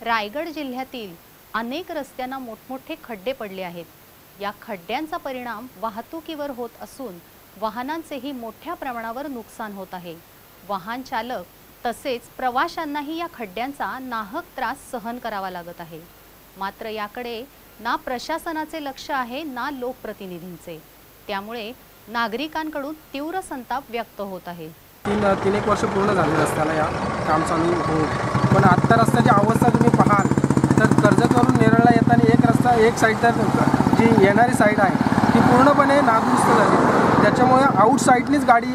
रायगड जिल्ह्यातील अनेक रस्त्यांना मोठमोठे खड्डे पडले आहेत। या खड्ड्यांचा परिणाम वाहतुकीवर होत असून वाहनांचेही मोठ्या प्रमाणावर नुकसान होत आहे। वाहन चालक तसेच प्रवाशांनाही या खड्ड्यांचा नाहक त्रास सहन करावा लागत आहे। मात्र याकडे ना प्रशासनाचे लक्ष आहे ना लोकप्रतिनिधींचे, त्यामुळे नागरिकांकडून तीव्र संताप व्यक्त होत आहे। तीन एक वर्ष पूर्ण झाले रस्त्याला या काम चालू हो, पण आत्ता रस्त्याची अवस्था तुम्ही पाहाल तर कर्जतवरून नेरळला येताना एक रस्ता एक साईड तर जी येणारी साईड आहे ती पूर्णपणे नादुरुस्त झाली। त्याच्यामुळे आउट साईडनीच गाडी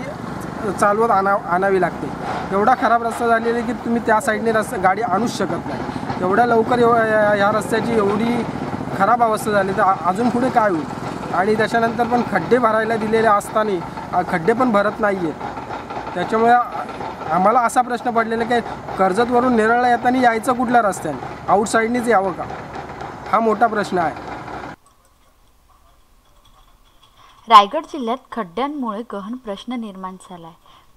चालवत आणावी लागते। एवढा खराब रस्ता झालेला आहे की तुम्ही त्या साईडने गाडी आणूच शकत नाही। एवढ्या लवकर या रस्त्याची एवढी खराब अवस्था झाली तर अजून पुढे काय होईल। आणि त्याच्यानंतर पण खड्डे भरायला दिलेले असताना खड्डे पण भरत नाही आहेत। त्याच्यामुळे आम्हाला असा प्रश्न पडलेला की कर्जतवरून नेरळला येताना यायचं कुठल्या रस्त्याने, आउट साईडनीच यावं का, हा मोठा प्रश्न आहे। रायगड जिल्ह्यात खड्ड्यांमुळे गहन प्रश्न निर्माण झालाय।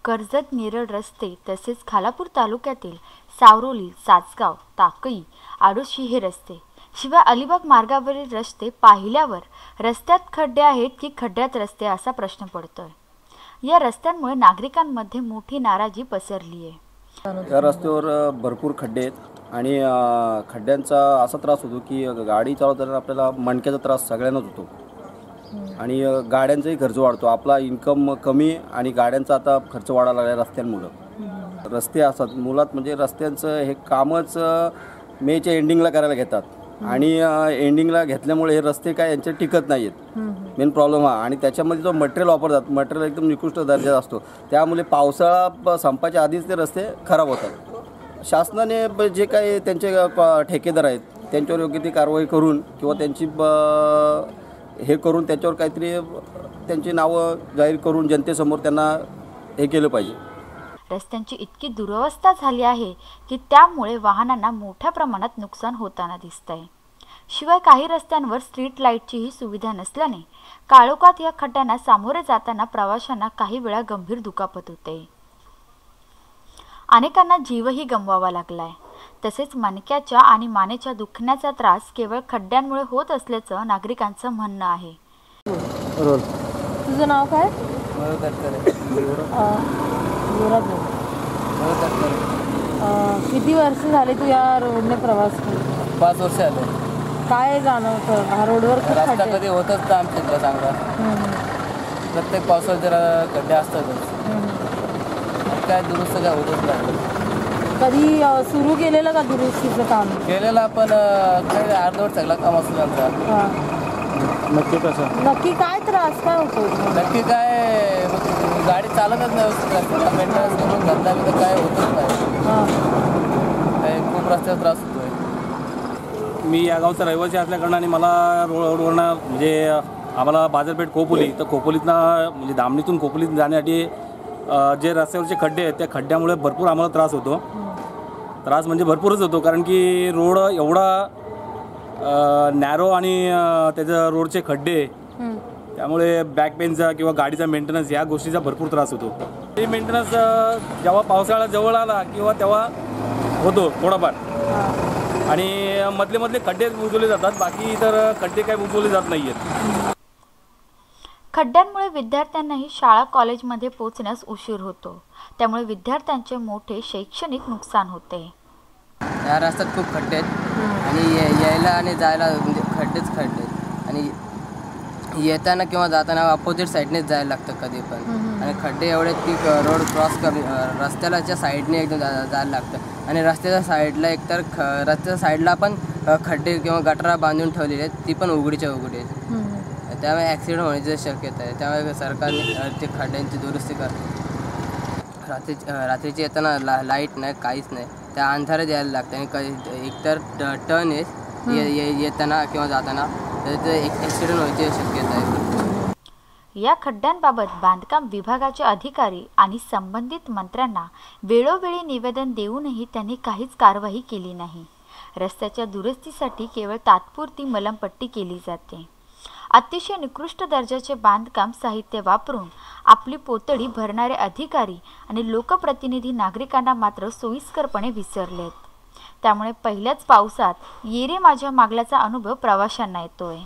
कर्जत नेरळ रस्ते तसेच खालापूर तालुक्यातील सावरोली, सासगाव, ताकई, आडोशी हे रस्ते, शिवाय अलिबाग मार्गावरील रस्ते पाहिल्यावर रस्त्यात खड्डे आहेत की खड्ड्यात रस्ते असा प्रश्न पडतोय। या रस्त्यांमुळे नागरिकांमध्ये मोठी नाराजी पसरली आहे। या रस्त्यावर भरपूर खड्डे आहेत आणि खड्ड्यांचा असा त्रास होतो की गाडी चालवताना आपल्याला मणक्याचा त्रास सगळ्यांनाच होतो आणि गाड्यांचाही खर्च वाढतो। आपला इन्कम कमी आणि गाड्यांचा आता खर्च वाढायला लागला रस्त्यांमुळे। रस्ते असतात मुळात म्हणजे रस्त्यांचं हे कामच मेच्या एंडिंगला करायला घेतात आणि एंडिंगला घेतल्यामुळे हे रस्ते काय यांचे टिकत नाही आहेत, मेन प्रॉब्लेम हा। आणि त्याच्यामध्ये जो मटेरियल वापरतात मटेरियल एकदम निकृष्ट दर्जाचा असतो, त्यामुळे पावसाळा संपायच्या आधीच ते रस्ते खराब होतात। शासनाने जे काही त्यांचे ठेकेदार आहेत त्यांच्यावर योग्य ती कारवाई करून किंवा त्यांची हे करून त्याच्यावर काहीतरी त्यांची नावं जाहीर करून जनतेसमोर त्यांना हे केलं पाहिजे। रस्त्यांची इतकी दुरवस्था झाली आहे की त्यामुळे वाहनांना मोठ्या प्रमाणात नुकसान होताना दिसतंय। शिवाय काही रस्त्यांवर स्ट्रीट लाईटचीही सुविधा नसल्याने काळोखात या खड्ड्यांना सामोरे जाताना प्रवाशांना काही वेळा गंभीर दुखापत होते। अनेकांना जीवही गमवावा लागलाय। तसेच मणक्याच्या आणि मानेच्या दुखण्याचा त्रास केवळ खड्ड्यांमुळे होत असल्याचं नागरिकांचं म्हणणं आहे। तुझं नाव काय? किती वर्ष झाले तू या रोडने प्रवास करतो? 5 वर्ष झाले। काय जाणवतं हा रोडवर? रस्ता कधी होतच तर आमच्या इथला चांगला, प्रत्येक पावसाळ्यात जरा खड्डे असतातच, काय दुरुस्त काय होतच नाही। कधी सुरू केलेलं का दुरुस्तीचं काम? केलेलं पण काही अर्धवट सगळं काम असतं त्यांचं। नक्की काय त्रास काय होतो? नक्की काय गाडी चालतच नाही, मेंटेनन्स करून धंदा बिंदा काय होतच नाही, काय खूप रस्त्याचा त्रास होतोय। मी या गावचा रहिवासी असल्याकारणाने मला रोडवरनं म्हणजे आम्हाला बाजारपेठ खोपोली, तर खोपोलीतनं म्हणजे धामणीतून खोपोलीत जाण्यासाठी जे रस्त्यावरचे खड्डे आहेत त्या खड्ड्यामुळे भरपूर आम्हाला त्रास होतो। त्रास म्हणजे भरपूरच होतो, कारण की रोड एवढा नॅरो आणि त्याचं रोडचे खड्डे, त्यामुळे बॅक पेनचा किंवा गाडीचा मेंटेनन्स या गोष्टीचा भरपूर त्रास होतो। ते मेंटेनन्स जेव्हा पावसाळा जवळ आला किंवा तेव्हा होतो थोडाफार, आणि मधले खड्डे बुजवले जातात, बाकी तर खड्डे काही बुजवले जात नाही आहेत। खड्ड्यांमुळे विद्यार्थ्यांनाही शाळा कॉलेजमध्ये पोहोचण्यास उशीर होतो, त्यामुळे विद्यार्थ्यांचे मोठे शैक्षणिक नुकसान होते। या रस्त्यात खूप खड्डे आहेत आणि यायला आणि जायला म्हणजे खड्डेच खड्डे, आणि येताना किंवा जाताना अपोजिट साईडनेच जायला लागतं कधी पण। आणि खड्डे एवढे की रोड क्रॉस रस्त्याच्या साईडने एकदम जायला लागतं, आणि रस्त्याच्या साईडला एकतर रस्त्याच्या साईडला पण खड्डे किंवा गटारा बांधून ठेवलेले आहेत, ती पण उघडीच्या उघडी आहेत, त्यामुळे ॲक्सिडेंट होण्याची शक्यता आहे। त्यामुळे सरकारने ते खड्ड्यांची दुरुस्ती रात्रीची येताना लाईट नाही, काहीच नाही, त्या अंधारात यायला लागतं, आणि कधी एकतर टर्न येताना किंवा जाताना तर ॲक्सिडेंट होण्याची शक्यता आहे। या खड्ड्यांबाबत बांधकाम विभागाचे अधिकारी आणि संबंधित मंत्र्यांना वेळोवेळी निवेदन देऊनही त्यांनी काहीच कारवाई केली नाही। रस्त्याच्या दुरुस्तीसाठी केवळ तात्पुरती मलमपट्टी केली जाते। अतिशय निकृष्ट दर्जाचे बांधकाम साहित्य वापरून आपली पोतडी भरणारे अधिकारी आणि लोकप्रतिनिधी नागरिकांना मात्र सोयीस्करपणे विसरलेत। त्यामुळे पहिल्याच पावसात ये रे माझ्या मागल्याचा अनुभव प्रवाशांना येतोय.